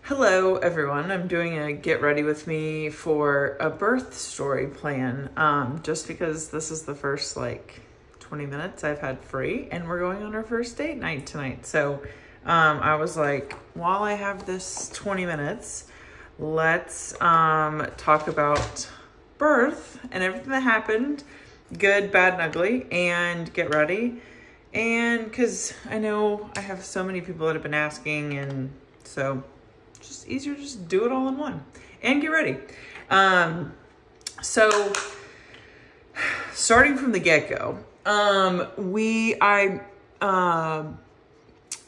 Hello everyone, I'm doing a get ready with me for a birth story plan, just because this is the first 20 minutes I've had free and we're going on our first date night tonight. So I was like, while I have this 20 minutes, let's talk about birth and everything that happened, good, bad, and ugly, and get ready. And because I know I have so many people that have been asking, and so just easier to just do it all in one and get ready. So starting from the get-go, I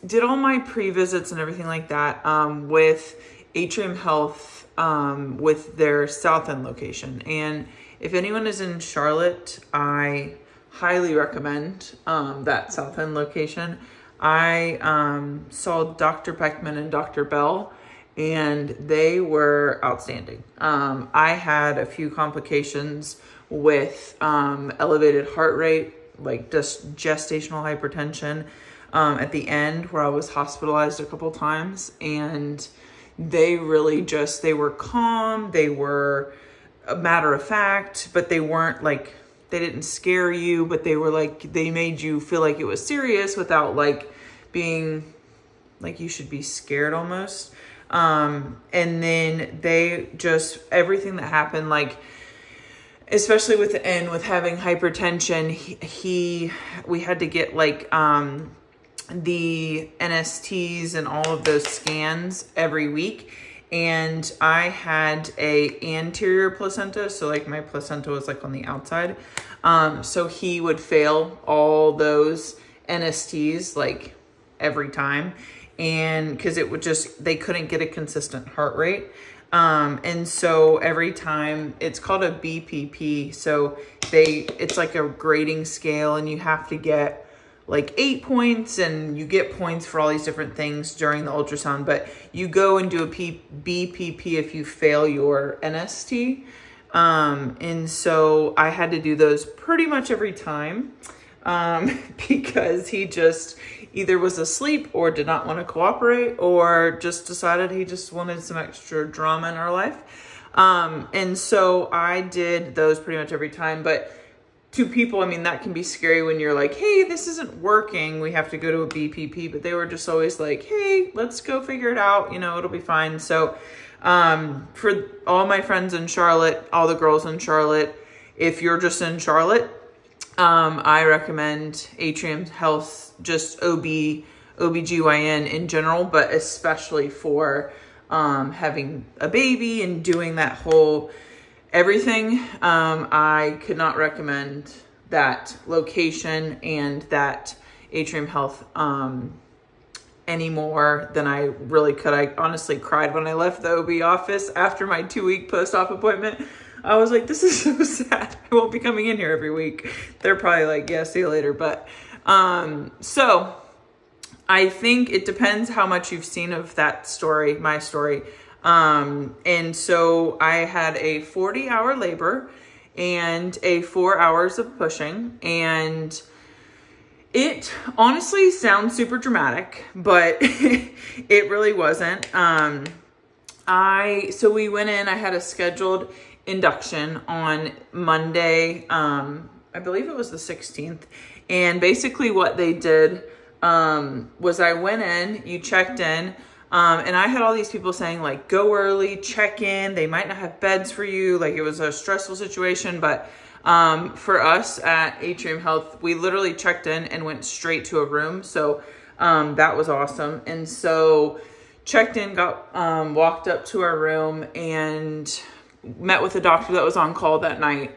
did all my pre-visits and everything like that with Atrium Health with their South End location. And if anyone is in Charlotte, I highly recommend that South End location. I saw Dr. Peckman and Dr. Bell, and they were outstanding. I had a few complications with elevated heart rate, like just gestational hypertension at the end, where I was hospitalized a couple times, and they really they were calm, they were a matter of fact, but they weren't they didn't scare you, but they were they made you feel like it was serious without being you should be scared almost. And then they just, everything that happened, especially with having hypertension, we had to get the NSTs and all of those scans every week. And I had a anterior placenta. So my placenta was on the outside. So he would fail all those NSTs every time. And because it would they couldn't get a consistent heart rate. And so every time, it's called a BPP. So it's like a grading scale, and you have to get 8 points, and you get points for all these different things during the ultrasound, but you go and do a BPP if you fail your NST. And so I had to do those pretty much every time, because he just either was asleep or did not want to cooperate, or just decided he just wanted some extra drama in our life. And so I did those pretty much every time. But to people, that can be scary when you're like, hey, this isn't working, we have to go to a BPP. But they were just always like, hey, let's go figure it out, it'll be fine. So for all my friends in Charlotte, all the girls in Charlotte, if you're just in Charlotte, I recommend Atrium Health, just OBGYN in general, but especially for having a baby and doing that whole everything. I could not recommend that location and that Atrium Health any more than I really could. I honestly cried when I left the OB office after my 2-week post-op appointment. I was like, this is so sad. I won't be coming in here every week. They're probably like, yeah, see you later. But so I think it depends how much you've seen of that story, my story. And so I had a 40-hour labor and 4 hours of pushing, and it honestly sounds super dramatic, but it really wasn't. So we went in, I had a scheduled induction on Monday. I believe it was the 16th. And basically what they did, was I went in, you checked in, and I had all these people saying go early, check in. They might not have beds for you. It was a stressful situation, but, for us at Atrium Health, we literally checked in and went straight to a room. So, that was awesome. And so checked in, walked up to our room and met with a doctor that was on call that night.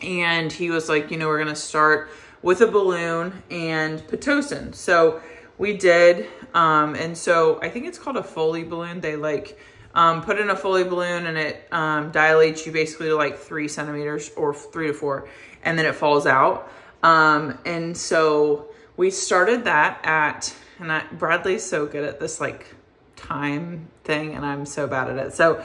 And he was like, we're going to start with a balloon and Pitocin. So we did. And so I think it's called a Foley balloon. They put in a Foley balloon, and it dilates you basically to 3 centimeters or 3 to 4, and then it falls out. And so we started that Bradley's so good at this time thing, and I'm so bad at it. So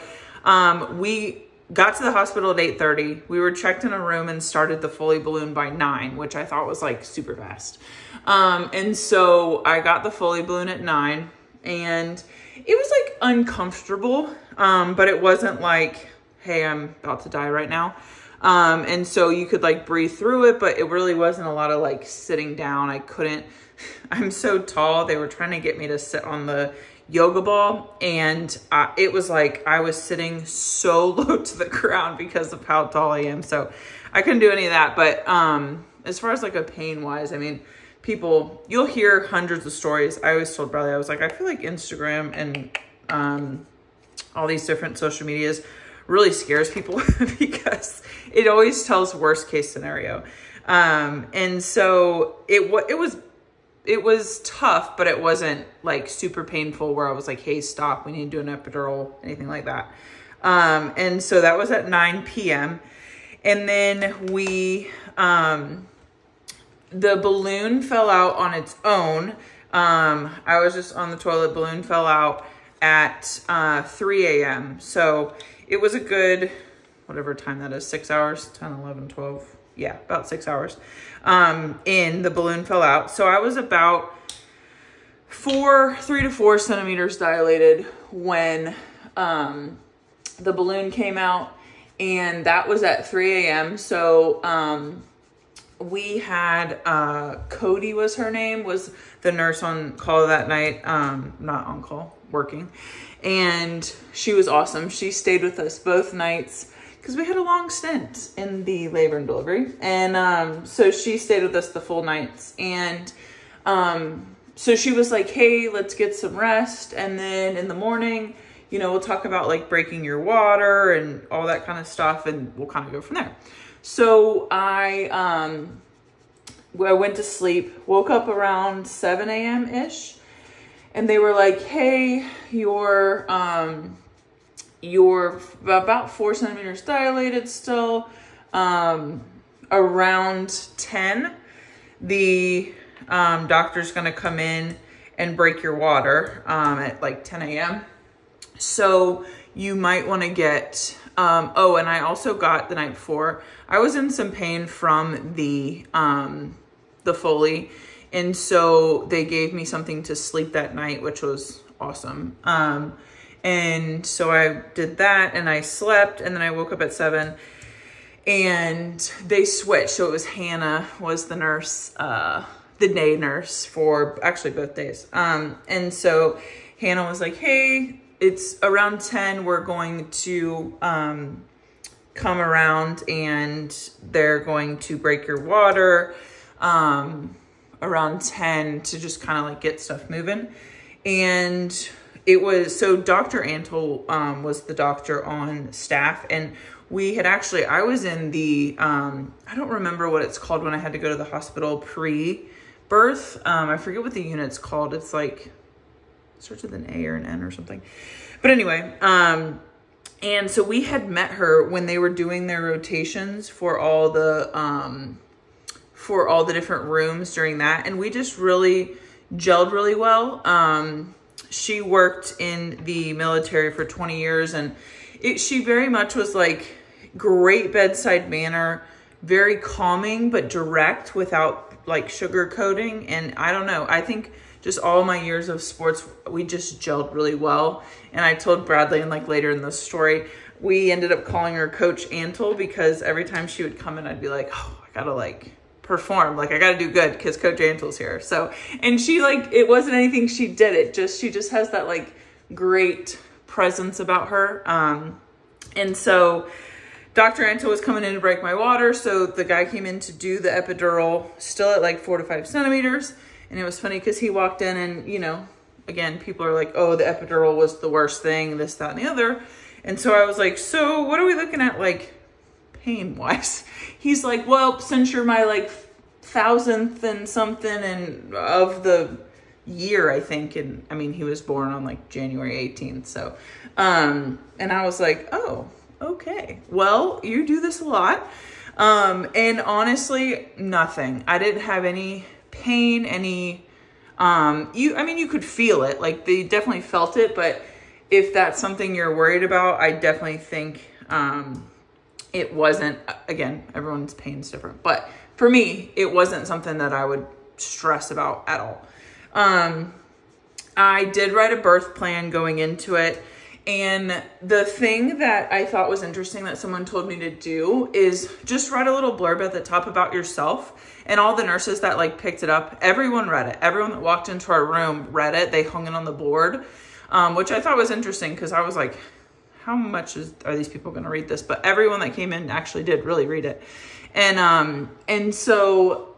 we got to the hospital at 8:30. We were checked in a room and started the Foley balloon by 9, which I thought was super fast. And so I got the Foley balloon at 9, and it was like uncomfortable, but it wasn't like, hey, I'm about to die right now. And so you could like breathe through it, but it really wasn't a lot of like sitting down. I couldn't, I'm so tall. They were trying to get me to sit on the yoga ball, and it was like I was sitting so low to the ground because of how tall I am. So I couldn't do any of that. But as far as like a pain wise, I mean, people, you'll hear hundreds of stories. I always told Bradley, I was like, I feel like Instagram and all these different social medias really scares people because it always tells worst case scenario. And so it was tough, but it wasn't like super painful where I was like, hey, stop, we need to do an epidural, anything like that. And so that was at 9 p.m. And then we, the balloon fell out on its own. I was just on the toilet, balloon fell out at 3 a.m. So it was a good, whatever time that is, 6 hours, 10, 11, 12. Yeah, about 6 hours. And the balloon fell out. So I was about 3 to 4 centimeters dilated when the balloon came out, and that was at 3 a.m. So we had Cody was her name, was the nurse on call that night, not on call, working, and she was awesome. She stayed with us both nights because we had a long stint in the labor and delivery, and so she stayed with us the full nights. And so she was like, hey, let's get some rest, and then in the morning, you know, we'll talk about like breaking your water and all that kind of stuff, and we'll kind of go from there. So I went to sleep, woke up around 7 a.m. ish, and they were like, hey, you're about 4 centimeters dilated still. Around 10, the doctor's gonna come in and break your water at like 10 a.m. So you might want to get, oh, and I also got the night before, I was in some pain from the Foley. And so they gave me something to sleep that night, which was awesome. And so I did that and I slept, and then I woke up at 7 and they switched. So it was Hannah was the nurse, the day nurse for actually both days. And so Hannah was like, hey, it's around 10. We're going to come around and they're going to break your water around 10 to just kind of like get stuff moving. And it was, so Dr. Antle was the doctor on staff, and we had actually, I was in the, I don't remember what it's called when I had to go to the hospital pre-birth. I forget what the unit's called. It's like, it starts with an A or an N or something. But anyway, and so we had met her when they were doing their rotations for all the different rooms during that. And we just really gelled really well. She worked in the military for 20 years, and she very much was like great bedside manner, very calming, but direct without like sugarcoating. And I don't know, I think just all my years of sports, we just gelled really well. And I told Bradley, and like later in the story, we ended up calling her Coach Antle, because every time she would come in, I'd be like, oh, I gotta like perform, like I gotta do good because Coach Antle's here. So, and she like, it wasn't anything she did, it just, she just has that like great presence about her. And so Dr. Antle was coming in to break my water. So the guy came in to do the epidural, still at like 4 to 5 centimeters. And it was funny because he walked in and, you know, again, people are like, oh, the epidural was the worst thing, this, that, and the other. And so I was like, so what are we looking at, like, pain-wise? He's like, well, since you're my, like, 1000th and something and of the year, I think. And, I mean, he was born on, like, January 18th. So, and I was like, oh, okay. Well, you do this a lot. And honestly, nothing. I didn't have any pain, any, I mean, you could feel it, like they definitely felt it, but if that's something you're worried about, I definitely think, it wasn't, again, everyone's pain's different, but for me, it wasn't something that I would stress about at all. I did write a birth plan going into it. And the thing that I thought was interesting that someone told me to do is just write a little blurb at the top about yourself. And all the nurses that like picked it up, everyone read it. Everyone that walked into our room read it. They hung it on the board, which I thought was interesting because I was like, how much are these people going to read this? But everyone that came in actually did really read it. And so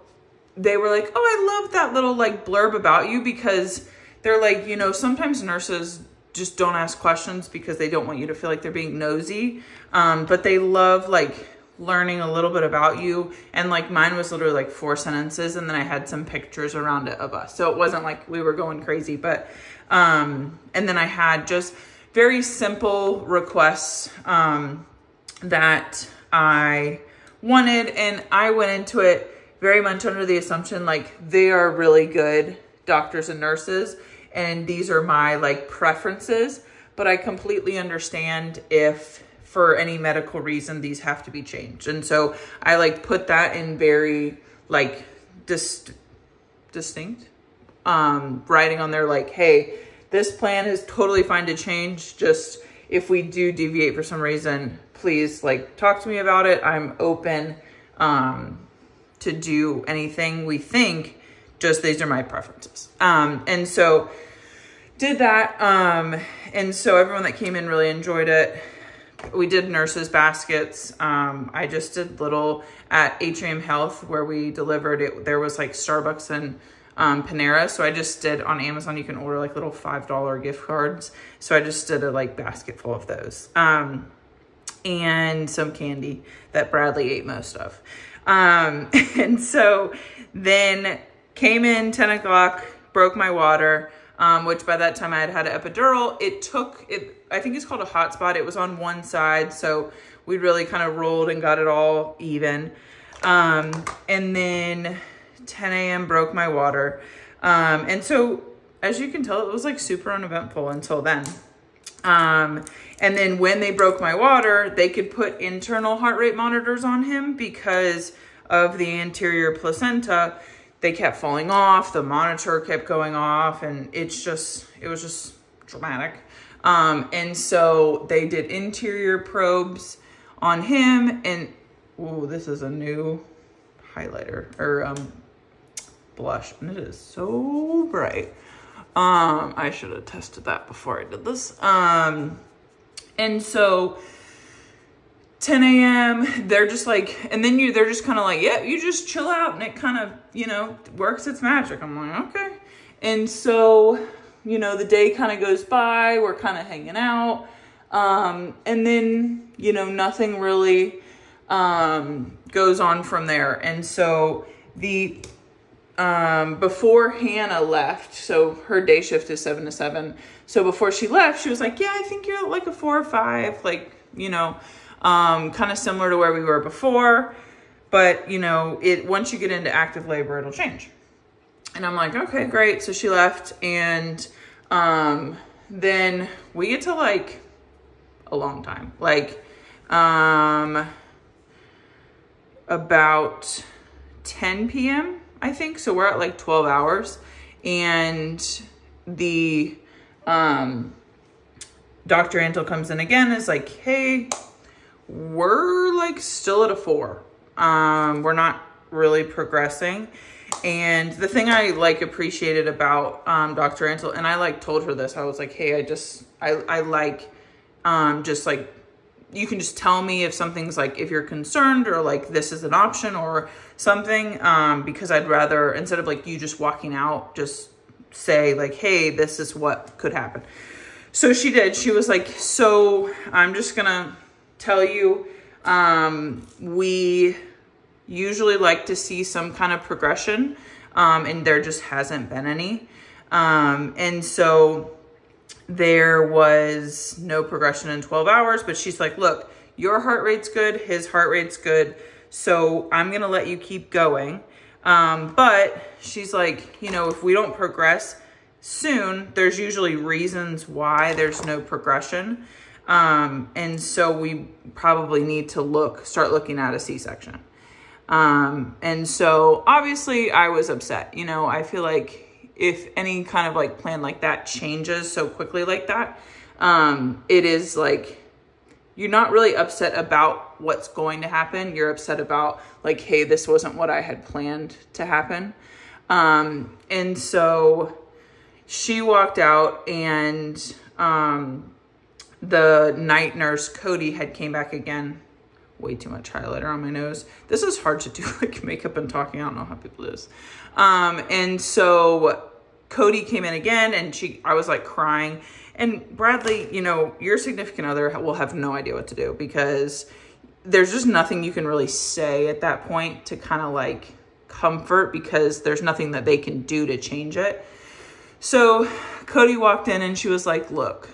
they were like, oh, I love that little like blurb about you, because they're like, you know, sometimes nurses just don't ask questions because they don't want you to feel like they're being nosy. But they love like learning a little bit about you. And like mine was literally like 4 sentences. And then I had some pictures around it of us. So it wasn't like we were going crazy, but, and then I had just very simple requests, that I wanted. And I went into it very much under the assumption, like they are really good doctors and nurses. And these are my like preferences, but I completely understand if for any medical reason, these have to be changed. And so I like put that in very like distinct, writing on there like, hey, this plan is totally fine to change. Just if we do deviate for some reason, please like talk to me about it. I'm open, to do anything we think. Just these are my preferences. And so did that. And so everyone that came in really enjoyed it. We did nurses baskets. I just did little at Atrium Health where we delivered it. There was like Starbucks and Panera. So I just did on Amazon, you can order like little $5 gift cards. So I just did a like basket full of those. And some candy that Bradley ate most of. And so then came in 10 o'clock, broke my water, which by that time I had an epidural. I think it's called a hotspot. It was on one side. So we really kind of rolled and got it all even. And then 10 a.m. broke my water. And so as you can tell, it was like super uneventful until then. And then when they broke my water, they could put internal heart rate monitors on him because of the anterior placenta. They kept falling off, the monitor kept going off, and it was just dramatic. And so they did interior probes on him, and ooh, this is a new highlighter or blush, and it is so bright. I should have tested that before I did this. And so 10 a.m. they're just like, and then they're just kind of like, yeah, you just chill out. And it kind of, you know, works its magic. I'm like, okay. And so, you know, the day kind of goes by, we're kind of hanging out. And then, you know, nothing really, goes on from there. And so before Hannah left, so her day shift is 7 to 7. So before she left, she was like, yeah, I think you're like a 4 or 5, like, you know, kind of similar to where we were before, but you know, once you get into active labor, it'll change. And I'm like, okay, great. So she left. And, then we get to like a long time, like, about 10 p.m. I think. So we're at like 12 hours and the, Dr. Antle comes in again, is like, hey, we're like still at a 4. We're not really progressing. And the thing I like appreciated about, Dr. Antle, and I like told her this, I was like, hey, I like, just like, you can just tell me if something's like, if you're concerned or like this is an option or something, because I'd rather, instead of like you just walking out, just say like, hey, this is what could happen. So she did. She was like, so I'm just gonna tell you, we usually like to see some kind of progression, and there just hasn't been any. And so there was no progression in 12 hours, but she's like, look, your heart rate's good, his heart rate's good, so I'm gonna let you keep going. But she's like, you know, if we don't progress soon, there's usually reasons why there's no progression. And so we probably need to start looking at a C-section. And so obviously I was upset, you know, I feel like if any kind of like plan like that changes so quickly like that, it is like, you're not really upset about what's going to happen. You're upset about like, hey, this wasn't what I had planned to happen. And so she walked out, and the night nurse, Cody, had came back again. Way too much highlighter on my nose. This is hard to do, like makeup and talking. I don't know how people do this. And so Cody came in again, and I was like crying. And Bradley, you know, your significant other will have no idea what to do, because there's just nothing you can really say at that point to kind of like comfort, because there's nothing that they can do to change it. So Cody walked in, and she was like, look,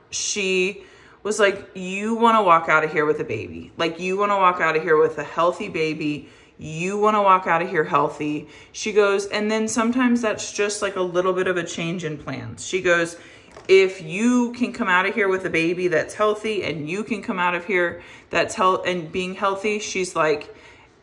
she was like, you want to walk out of here with a baby. Like, you want to walk out of here with a healthy baby. You want to walk out of here healthy. She goes, and then sometimes that's just like a little bit of a change in plans. She goes, if you can come out of here with a baby that's healthy, and you can come out of here that's and being healthy, she's like,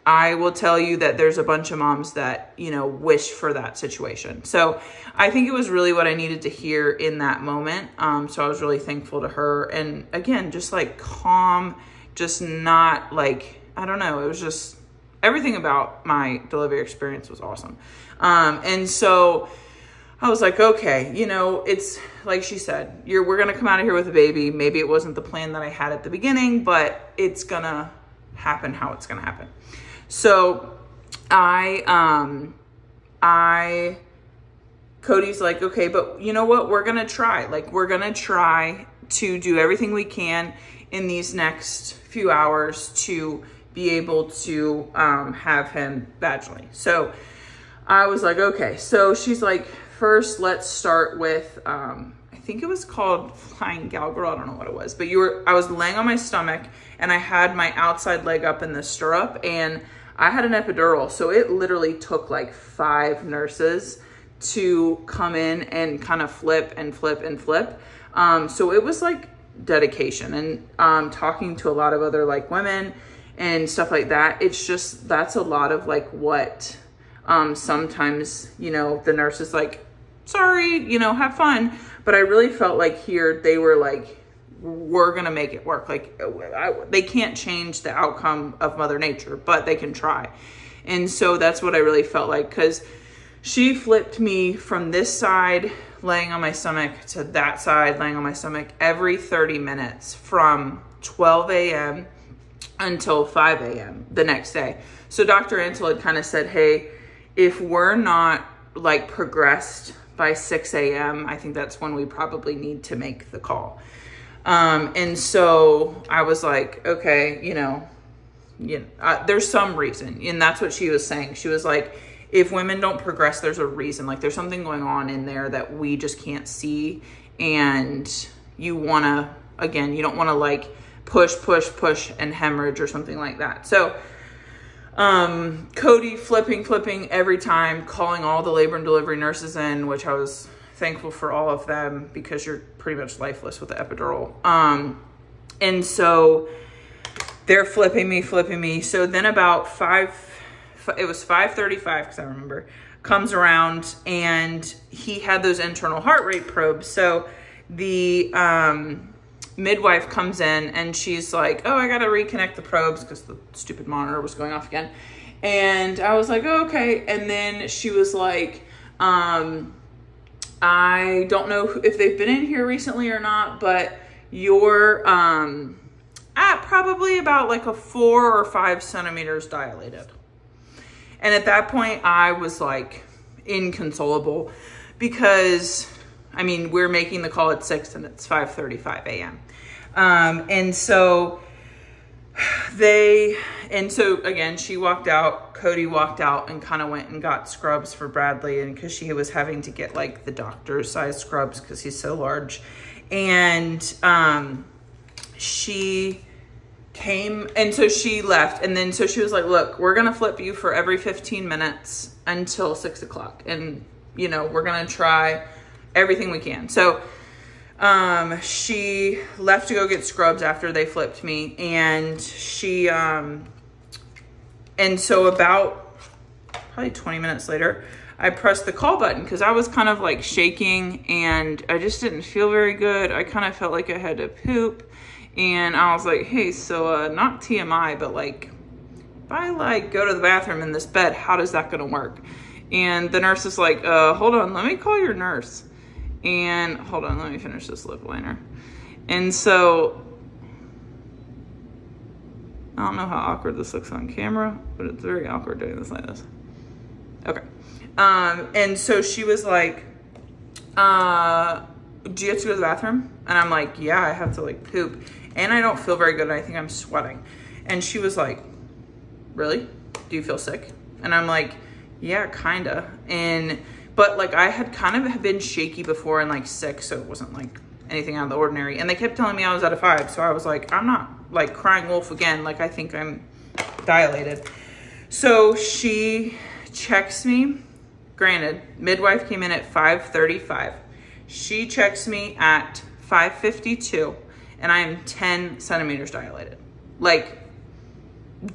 I will tell you that there's a bunch of moms that, you know, wish for that situation. So I think it was really what I needed to hear in that moment. So I was really thankful to her. And again, just like calm, just not like, I don't know. It was just, everything about my delivery experience was awesome. And so I was like, okay, you know, it's like she said, we're going to come out of here with a baby. Maybe it wasn't the plan that I had at the beginning, but it's going to happen how it's going to happen. So Cody's like, okay, but you know what? We're going to try. Like, we're going to try to do everything we can in these next few hours to be able to have him vaginally. So I was like, okay. So she's like, first, let's start with, I think it was called Flying Cowgirl. I don't know what it was, but I was laying on my stomach, and I had my outside leg up in the stirrup, and I had an epidural. So it literally took like 5 nurses to come in and kind of flip and flip and flip. So it was like dedication, and talking to a lot of other like women and stuff like that. It's just, that's a lot of like what sometimes, you know, the nurse is like, sorry, you know, have fun. But I really felt like here they were like, we're going to make it work. Like, they can't change the outcome of Mother Nature, but they can try. And so that's what I really felt like, because she flipped me from this side laying on my stomach to that side laying on my stomach every 30 minutes from 12 a.m. until 5 a.m. the next day. So Dr. Ansel had kind of said, hey, if we're not like progressed by 6 a.m., I think that's when we probably need to make the call. And so I was like, okay, you know, there's some reason. And that's what she was saying. She was like, if women don't progress, there's a reason. Like, there's something going on in there that we just can't see. And you want to, again, you don't want to like push and hemorrhage or something like that. So Cody flipping every time, calling all the labor and delivery nurses in, which I was thankful for all of them, because you're pretty much lifeless with the epidural. And so they're flipping me. So then about it was 5:35, because I remember, comes around, and he had those internal heart rate probes. So the midwife comes in, and she's like, oh, I got to reconnect the probes because the stupid monitor was going off again. And I was like, oh, okay. And then she was like, I don't know if they've been in here recently or not, but you're at probably about like a 4 or 5 centimeters dilated. And at that point, I was like inconsolable, because I mean, we're making the call at 6 and it's 5:35 a.m. And so again, she walked out, Cody walked out, and kind of went and got scrubs for Bradley. And cause she was having to get like the doctor's size scrubs, cause he's so large. And, she came, and so she left. And then, so she was like, look, we're going to flip you for every 15 minutes until 6 o'clock. And, you know, we're going to try everything we can. So, she left to go get scrubs after they flipped me. And she, and so about probably 20 minutes later, I pressed the call button because I was kind of like shaking and I just didn't feel very good. I kind of felt like I had to poop. And I was like, hey, so not TMI, but like, if I like go to the bathroom in this bed, how does that gonna work? And the nurse is like, hold on, let me call your nurse. And hold on, let me finish this lip liner. And so, I don't know how awkward this looks on camera, but it's very awkward doing this like this. Okay. And so she was like, do you have to go to the bathroom? And I'm like, yeah, I have to like poop. And I don't feel very good. I think I'm sweating. And she was like, really? Do you feel sick? And I'm like, yeah, kinda. But like I had kind of been shaky before and like sick, so it wasn't like anything out of the ordinary. And they kept telling me I was at a 5. So I was like, I'm not like crying wolf again. Like I think I'm dilated. So she checks me. Granted, midwife came in at 5:35. She checks me at 5:52 and I am 10 centimeters dilated. Like,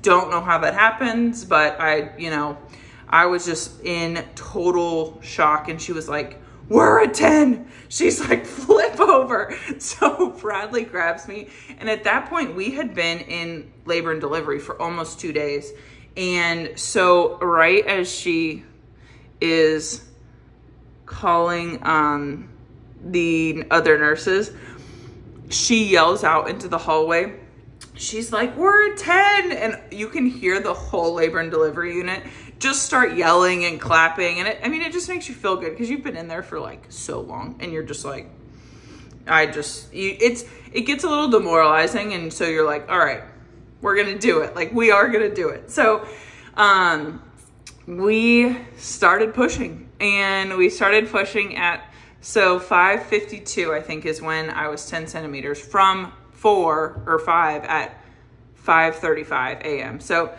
don't know how that happens, but I was just in total shock. And she was like, we're at 10. She's like, flip over. So Bradley grabs me. And at that point we had been in labor and delivery for almost 2 days. And so right as she is calling the other nurses, she yells out into the hallway. She's like, we're at 10. And you can hear the whole labor and delivery unit just start yelling and clapping. And it just makes you feel good because you've been in there for like so long and you're just like, it gets a little demoralizing. And so you're like, all right, we're going to do it. Like we are going to do it. So, we started pushing at, so 5:52, I think is when I was 10 centimeters from 4 or 5 at 5:35 a.m. So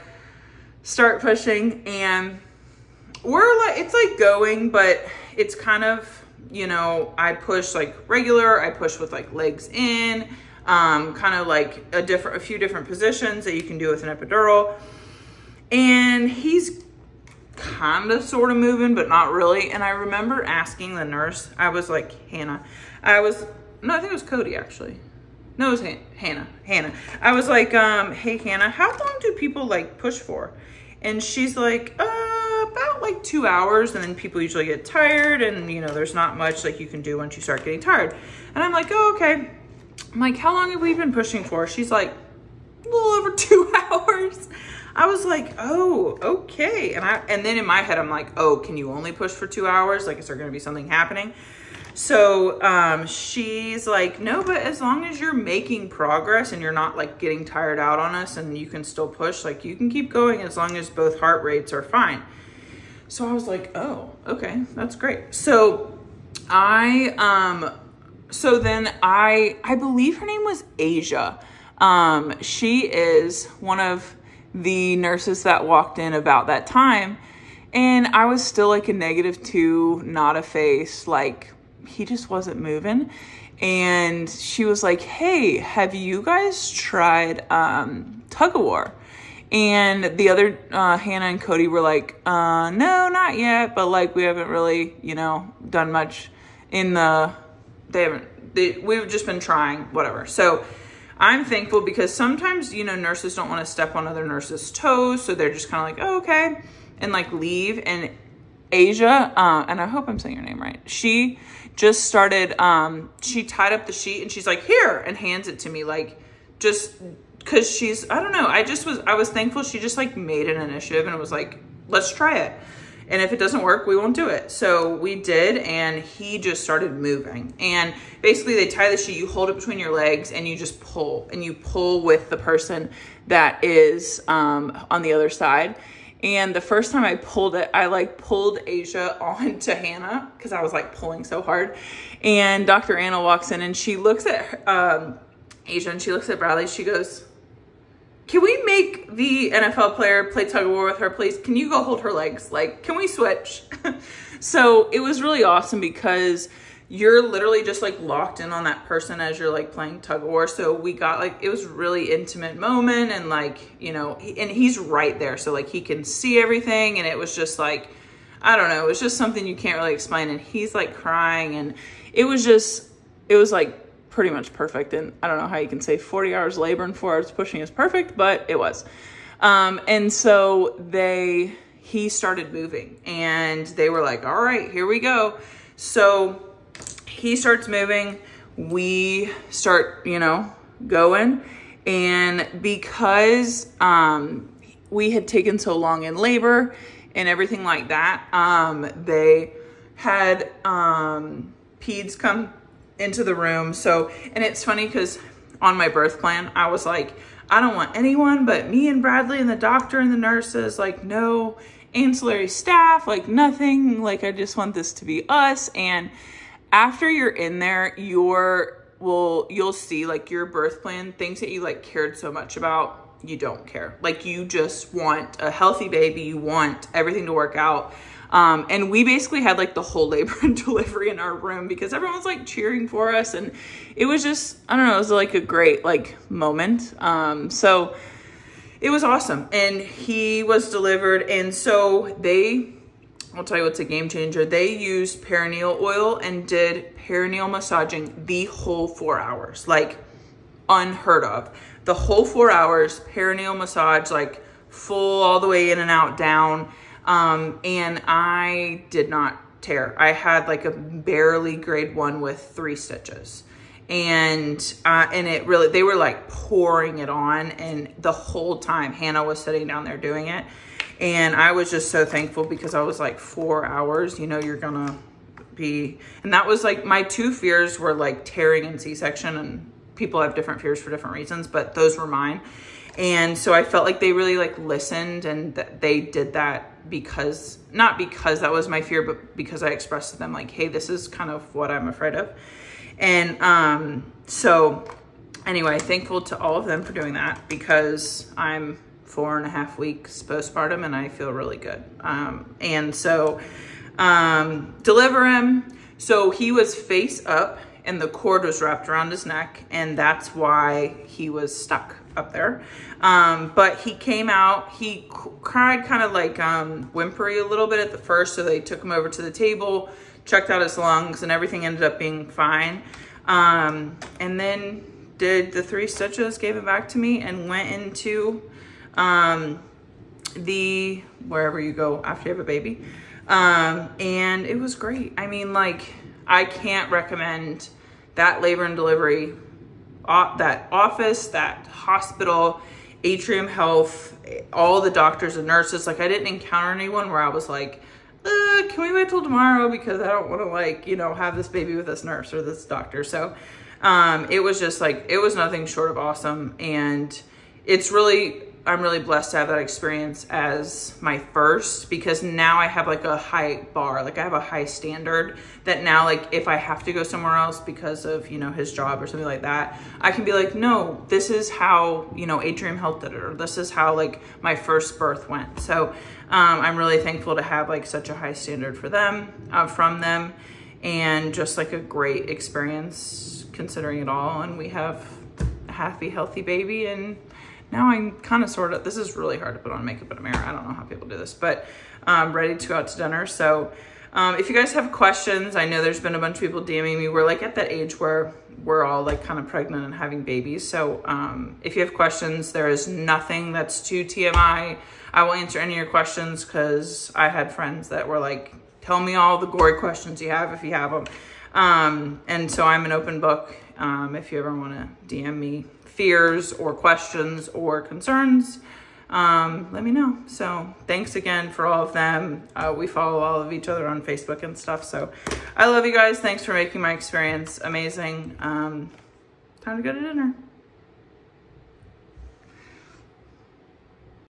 start pushing and we're like, it's like going, but it's kind of, I push like regular, I push with like legs in, kind of like a few different positions that you can do with an epidural. And he's kind of sort of moving, but not really. And I remember asking the nurse, I was like, Hannah, I think it was Cody actually. No, it was Hannah. I was like, hey Hannah, how long do people like push for? And she's like, about like 2 hours. And then people usually get tired and there's not much like you can do once you start getting tired. And I'm like, oh, okay. I'm like, how long have we been pushing for? She's like, a little over 2 hours. I was like, oh, okay. And then in my head, I'm like, oh, can you only push for 2 hours? Like, is there going to be something happening? So she's like, no, but as long as you're making progress and you're not like getting tired out on us and you can still push, like you can keep going as long as both heart rates are fine. So I was like, oh, okay, that's great. So then I believe her name was Asia. She is one of the nurses that walked in about that time. And I was still like a -2, not a face, like he just wasn't moving. And she was like, hey, have you guys tried tug of war? And the other Hannah and Cody were like, no, not yet, but like we haven't really done much in we've just been trying, whatever. So I'm thankful because sometimes nurses don't want to step on other nurses' toes, so they're just kind of like, oh, okay, and like leave. And Asia, and I hope I'm saying her name right, she just started, she tied up the sheet and she's like, here, and hands it to me, like, just because she's, I don't know, I was thankful she just like made an initiative and it was like, let's try it. And if it doesn't work, we won't do it. So we did, and he just started moving. And basically they tie the sheet, you hold it between your legs and you just pull, and you pull with the person that is on the other side. And the first time I pulled it, I like pulled Asia onto Hannah because I was like pulling so hard. And Dr. Anna walks in and she looks at Asia and she looks at Bradley. She goes, can we make the NFL player play tug of war with her, please? Can you go hold her legs? Like, can we switch? So it was really awesome because you're literally just like locked in on that person as you're like playing tug of war. So we got like, it was really intimate moment, and like, and he's right there. So like he can see everything. And it was just like, I don't know. It was just something you can't really explain. And he's like crying, and it was like pretty much perfect. And I don't know how you can say 40 hours labor and 4 hours pushing is perfect, but it was. And so he started moving, and they were like, all right, here we go. So he starts moving. We start, you know, going. And because we had taken so long in labor and everything like that, they had peds come into the room. So, and it's funny because on my birth plan, I was like, I don't want anyone but me and Bradley and the doctor and the nurses, like no ancillary staff, like nothing. Like, I just want this to be us. And after you're in there, you'll see like your birth plan, things that you like cared so much about, you don't care. Like, you just want a healthy baby. You want everything to work out. And we basically had like the whole labor and delivery in our room because everyone was like cheering for us. And it was just, I don't know, it was like a great like moment. So it was awesome. And he was delivered. And so I'll tell you what's a game changer. They used perineal oil and did perineal massaging the whole 4 hours, like unheard of. The whole 4 hours, perineal massage, like full all the way in and out down. And I did not tear. I had like a barely grade 1 with 3 stitches. And it really, they were like pouring it on, and the whole time Hannah was sitting down there doing it. And I was just so thankful because I was like 4 hours, you know, you're gonna be, and that was like, my 2 fears were like tearing and C-section, and people have different fears for different reasons, but those were mine. And so I felt like they really like listened, and they did that because, not because that was my fear, but because I expressed to them like, hey, this is kind of what I'm afraid of. And so anyway, thankful to all of them for doing that, because I'm 4.5 weeks postpartum and I feel really good. And so deliver him. So he was face up and the cord was wrapped around his neck, and that's why he was stuck up there. But he came out, he cried kind of like whimpery a little bit at the first, so they took him over to the table, checked out his lungs, and everything ended up being fine. And then did the 3 stitches, gave it back to me, and went into wherever you go after you have a baby. And it was great. I mean, like, I can't recommend that labor and delivery, that office, that hospital, Atrium Health, all the doctors and nurses. Like, I didn't encounter anyone where I was like, can we wait till tomorrow because I don't want to, like, you know, have this baby with this nurse or this doctor. So it was just like, it was nothing short of awesome. And it's really, I'm really blessed to have that experience as my first, because now I have like a high bar, like I have a high standard that now, like, if I have to go somewhere else because of, you know, his job or something like that, I can be like, no, this is how, you know, Atrium Health did it, or this is how like my first birth went. So I'm really thankful to have like such a high standard for them, from them, and just like a great experience considering it all. And we have a happy, healthy baby, and now I'm kind of sort of, this is really hard to put on makeup in a mirror. I don't know how people do this, but I'm ready to go out to dinner. So if you guys have questions, I know there's been a bunch of people DMing me. We're like at that age where we're all like kind of pregnant and having babies. So if you have questions, there is nothing that's too TMI. I will answer any of your questions, because I had friends that were like, tell me all the gory questions you have if you have them. And so I'm an open book. If you ever want to DM me fears or questions or concerns, let me know. So thanks again for all of them. We follow all of each other on Facebook and stuff. So I love you guys. Thanks for making my experience amazing. Time to go to dinner.